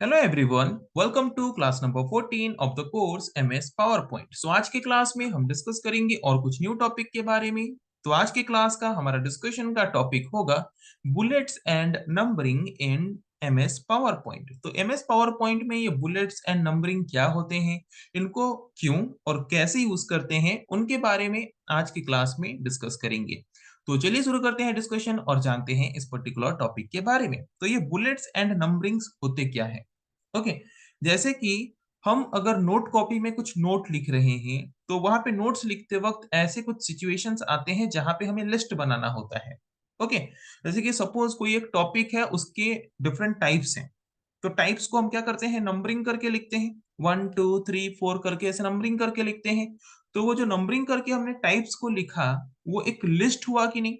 Hello everyone, welcome to class number 14 of the course MS PowerPoint. So आज के class में हम discuss करेंगे और कुछ न्यू टॉपिक के बारे में। तो आज के क्लास का हमारा डिस्कशन का टॉपिक होगा bullets and numbering in MS PowerPoint. तो एमएस पावरपॉइंट में ये बुलेट्स एंड नंबरिंग क्या होते हैं, इनको क्यों और कैसे यूज करते हैं, उनके बारे में आज की क्लास में डिस्कस करेंगे। तो चलिए शुरू करते हैं डिस्कशन और जानते हैं इस पर्टिकुलर टॉपिक के बारे में। तो ये बुलेट्स एंड नंबरिंग्स होते क्या है। ओके, जैसे कि हम अगर नोट कॉपी में कुछ नोट लिख रहे हैं तो वहां पे नोट्स लिखते वक्त ऐसे कुछ सिचुएशंस आते हैं जहां पे हमें लिस्ट बनाना होता है। ओके, जैसे कि सपोज कोई एक टॉपिक है, उसके डिफरेंट टाइप्स हैं। तो टाइप्स को हम क्या करते हैं, नंबरिंग करके लिखते हैं, 1 2 3 4 करके ऐसे नंबरिंग करके लिखते हैं। तो वो जो नंबरिंग करके हमने टाइप्स को लिखा, वो एक लिस्ट हुआ कि नहीं,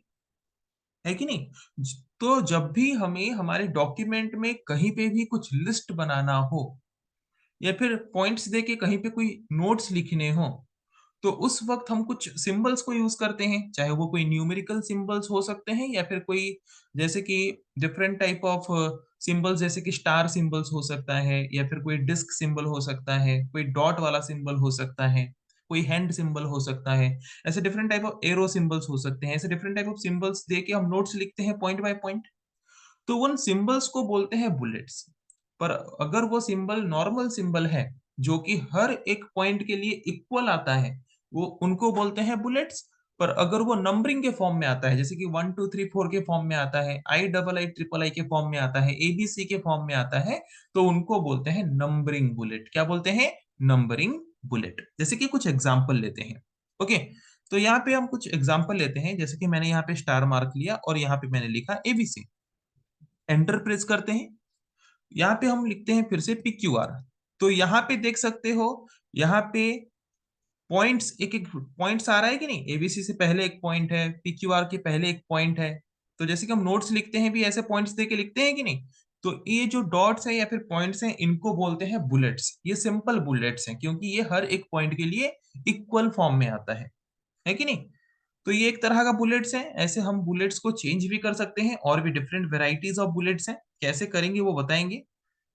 है कि नहीं। तो जब भी हमें हमारे डॉक्यूमेंट में कहीं पे भी कुछ लिस्ट बनाना हो या फिर पॉइंट्स दे के कहीं पे कोई नोट्स लिखने हो, तो उस वक्त हम कुछ सिंबल्स को यूज करते हैं, चाहे वो कोई न्यूमेरिकल सिंबल्स हो सकते हैं या फिर कोई जैसे कि डिफरेंट टाइप ऑफ सिंबल्स, जैसे कि स्टार सिंबल्स हो सकता है या फिर कोई डिस्क सिंबल हो सकता है, कोई डॉट वाला सिंबल हो सकता है, कोई हैंड सिंबल हो सकता है। ऐसे different type of arrow symbols हो सकते हैं। ऐसे डिफरेंट टाइप ऑफ सिंबल्स दे के हम नोट्स लिखते हैं पॉइंट बाय पॉइंट। तो उन सिंबल्स को बोलते हैं बुलेट्स। पर अगर वो सिंबल नॉर्मल सिंबल है जो कि हर एक पॉइंट के लिए इक्वल आता है, वो उनको बोलते हैं बुलेट्स। पर अगर वो नंबरिंग के फॉर्म में आता है, जैसे कि 1 2 3 4 के फॉर्म में आता है, आई के फॉर्म में आता है, एबीसी के फॉर्म में आता है, तो उनको बोलते हैं नंबरिंग बुलेट। क्या बोलते हैं? Numbering bullet. जैसे कि कुछ एग्जाम्पल लेते हैं। ओके, तो यहाँ पे हम कुछ एग्जाम्पल लेते हैं। जैसे कि मैंने यहाँ पे स्टार मार्क लिया और यहाँ पे मैंने लिखा एबीसी, एंटर प्रेस करते हैं। यहाँ पे हम लिखते हैं फिर से PQR। तो यहाँ पे देख सकते हो, यहाँ पे पॉइंट्स, एक एक पॉइंट्स आ रहा है कि नहीं। एबीसी से पहले एक पॉइंट है, PQR के पहले एक पॉइंट है। तो जैसे कि हम नोट्स लिखते हैं भी ऐसे पॉइंट्स दे के लिखते हैं कि नहीं। तो ये जो डॉट्स है या फिर पॉइंट्स हैं, इनको बोलते हैं बुलेट्स। ये सिंपल बुलेट्स हैं क्योंकि ये हर एक पॉइंट के लिए इक्वल फॉर्म में आता है कि नहीं। तो ये एक तरह का बुलेट्स है। ऐसे हम बुलेट्स को चेंज भी कर सकते हैं, और भी डिफरेंट वेराइटीज ऑफ बुलेट्स हैं। कैसे करेंगे वो बताएंगे।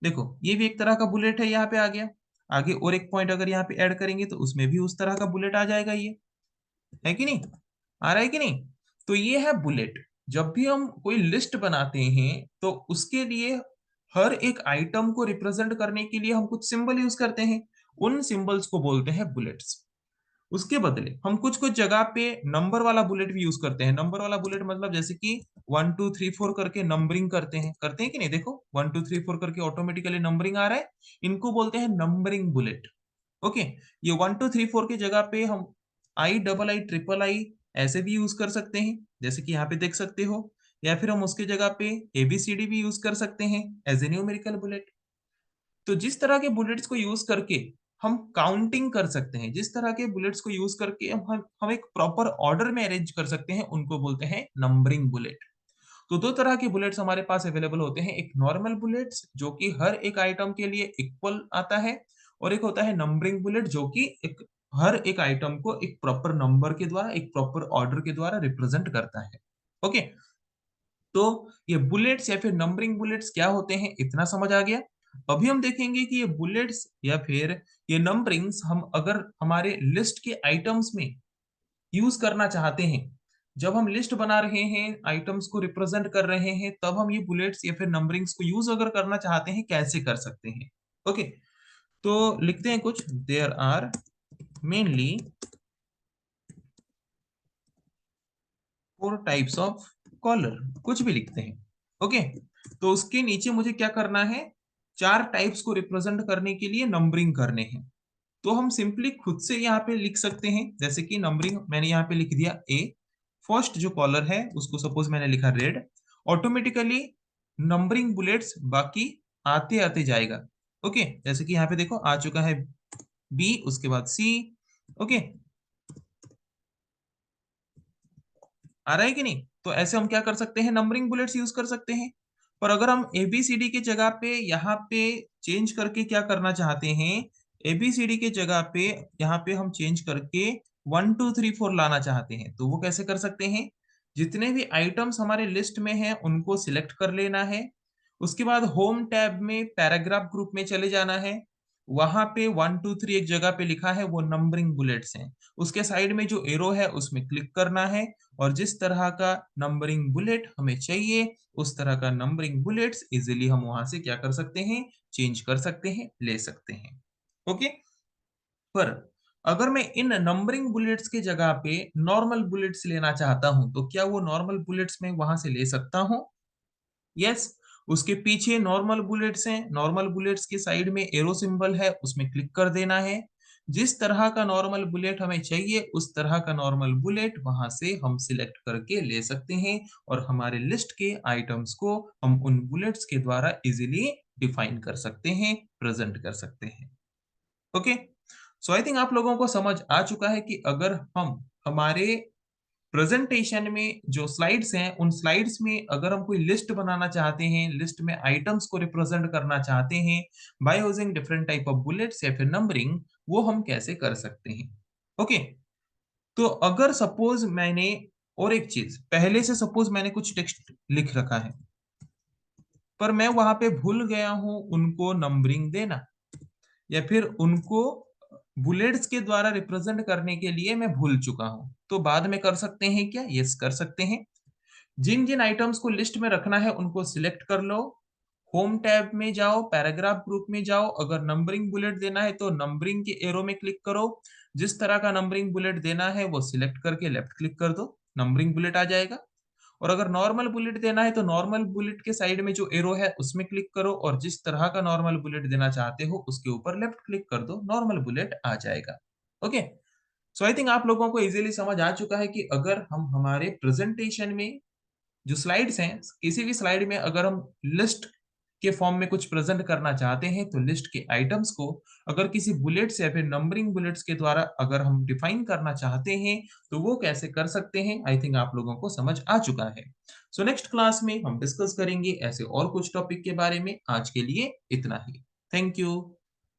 देखो, ये भी एक तरह का बुलेट है, यहाँ पे आ गया। आगे और एक पॉइंट अगर यहाँ पे ऐड करेंगे तो उसमें भी उस तरह का बुलेट आ जाएगा। ये है कि नहीं, आ रहा है कि नहीं। तो ये है बुलेट। जब भी हम कोई लिस्ट बनाते हैं तो उसके लिए हर एक आइटम को रिप्रेजेंट करने के लिए हम कुछ सिंबल यूज करते हैं। उन सिंबल्स को बोलते हैं बुलेट्स। उसके बदले हम कुछ कुछ जगह पे नंबर वाला बुलेट भी यूज करते हैं। नंबर वाला बुलेट मतलब जैसे कि 1 2 3 4 करके नंबरिंग करते हैं कि नहीं। देखो, 1 2 3 4 करके ऑटोमेटिकली नंबरिंग आ रहा है, इनको बोलते हैं नंबरिंग बुलेट। ओके, ये 1 2 3 4 की जगह पे हम आई ऐसे भी यूज कर सकते हैं, जैसे कि यहाँ पे देख सकते हो। या फिर हम उसके जगह पे ABCD भी यूज कर सकते हैं एज ए न्यूमेरिकल बुलेट। तो जिस तरह के बुलेट्स को यूज करके हम काउंटिंग कर सकते हैं, जिस तरह के बुलेट्स को यूज करके हम एक प्रॉपर ऑर्डर में अरेंज कर सकते हैं, उनको बोलते हैं नंबरिंग बुलेट। तो दो तरह के बुलेट्स हमारे पास अवेलेबल होते हैं। एक नॉर्मल बुलेट्स जो कि हर एक आइटम के लिए इक्वल आता है, और एक होता है नंबरिंग बुलेट जो कि एक हर एक आइटम को एक प्रॉपर नंबर के द्वारा, एक प्रॉपर ऑर्डर के द्वारा रिप्रेजेंट करता है। ओके, तो ये बुलेट्स या फिर नंबरिंग बुलेट्स क्या होते हैं, इतना समझ आ गया। अभी हम देखेंगे कि ये बुलेट्स या फिर ये नंबरिंग्स हम अगर हमारे लिस्ट के आइटम्स में यूज करना चाहते हैं, जब हम लिस्ट बना रहे हैं, आइटम्स को रिप्रेजेंट कर रहे हैं, तब हम ये बुलेट्स या फिर नंबरिंग्स को यूज अगर करना चाहते हैं, कैसे कर सकते हैं। ओके, तो लिखते हैं कुछ, there are mainly 4 types of caller, कुछ भी लिखते हैं। ओके, तो उसके नीचे मुझे क्या करना है, 4 टाइप्स को रिप्रेजेंट करने के लिए नंबरिंग करने हैं। तो हम सिंपली खुद से यहाँ पे लिख सकते हैं। जैसे कि नंबरिंग मैंने यहाँ पे लिख दिया ए, फर्स्ट जो कॉलर है उसको सपोज मैंने लिखा रेड। ऑटोमेटिकली नंबरिंग बुलेट्स बाकी आते आते जाएगा। ओके, जैसे कि यहाँ पे देखो आ चुका है बी, उसके बाद सी। ओके, आ रहा है कि नहीं। तो ऐसे हम क्या कर सकते हैं, नंबरिंग बुलेट्स यूज कर सकते हैं। पर अगर हम ABCD की जगह पे यहाँ पे चेंज करके क्या करना चाहते हैं, ABCD की जगह पे यहाँ पे हम चेंज करके 1 2 3 4 लाना चाहते हैं, तो वो कैसे कर सकते हैं। जितने भी आइटम्स हमारे लिस्ट में हैं उनको सिलेक्ट कर लेना है, उसके बाद होम टैब में पैराग्राफ ग्रुप में चले जाना है। वहां पे 1 2 3 एक जगह पे लिखा है, वो नंबरिंग बुलेट्स हैं। उसके साइड में जो एरो है उसमें क्लिक करना है, और जिस तरह का नंबरिंग बुलेट हमें चाहिए उस तरह का नंबरिंग बुलेट्स इजीली हम वहां से क्या कर सकते हैं, चेंज कर सकते हैं, ले सकते हैं। ओके। पर अगर मैं इन नंबरिंग बुलेट्स की जगह पे नॉर्मल बुलेट्स लेना चाहता हूं, तो क्या वो नॉर्मल बुलेट्स मैं वहां से ले सकता हूं? यस। उसके पीछे नॉर्मल बुलेट्स हैं, नॉर्मल बुलेट्स के साइड में एरो सिंबल है, उसमें क्लिक कर देना है। जिस तरह का नॉर्मल बुलेट हमें चाहिए उस तरह का नॉर्मल बुलेट वहां से हम सिलेक्ट करके ले सकते हैं, और हमारे लिस्ट के आइटम्स को हम उन बुलेट्स के द्वारा इजीली डिफाइन कर सकते हैं, प्रेजेंट कर सकते हैं। ओके। सो आई थिंक आप लोगों को समझ आ चुका है कि अगर हम हमारे प्रेजेंटेशन में जो स्लाइड्स हैं उन स्लाइड्स में अगर हम कोई लिस्ट बनाना चाहते हैं, लिस्ट में आइटम्स को रिप्रेजेंट करना चाहते हैं by using different type of bullets या फिर नंबरिंग, वो हम कैसे कर सकते हैं। ओके। तो अगर सपोज मैंने, और एक चीज, पहले से सपोज मैंने कुछ टेक्स्ट लिख रखा है पर मैं वहां पे भूल गया हूं उनको नंबरिंग देना, या फिर उनको बुलेट्स के द्वारा रिप्रेजेंट करने के लिए मैं भूल चुका हूं, तो बाद में कर सकते हैं क्या? यस, कर सकते हैं। जिन जिन आइटम्स को लिस्ट में रखना है उनको सिलेक्ट कर लो, होम टैब में जाओ, पैराग्राफ ग्रुप में जाओ, अगर नंबरिंग बुलेट देना है तो नंबरिंग के एरो में क्लिक करो, जिस तरह का नंबरिंग बुलेट देना है वो सिलेक्ट करके लेफ्ट क्लिक कर दो, नंबरिंग बुलेट आ जाएगा। और अगर नॉर्मल बुलेट देना है तो नॉर्मल बुलेट के साइड में जो एरो है उसमें क्लिक करो, और जिस तरह का नॉर्मल बुलेट देना चाहते हो उसके ऊपर लेफ्ट क्लिक कर दो, नॉर्मल बुलेट आ जाएगा। ओके। सो आई थिंक आप लोगों को इजीली समझ आ चुका है कि अगर हम हमारे प्रेजेंटेशन में जो स्लाइड्स हैं, किसी भी स्लाइड में अगर हम लिस्ट के फॉर्म में कुछ प्रेजेंट करना चाहते हैं तो लिस्ट के आइटम्स को अगर किसी बुलेट्स या फिर नंबरिंग बुलेट्स के द्वारा अगर हम डिफाइन करना चाहते हैं तो वो कैसे कर सकते हैं, आई थिंक आप लोगों को समझ आ चुका है। सो नेक्स्ट क्लास में हम डिस्कस करेंगे ऐसे और कुछ टॉपिक के बारे में। आज के लिए इतना ही। Thank you.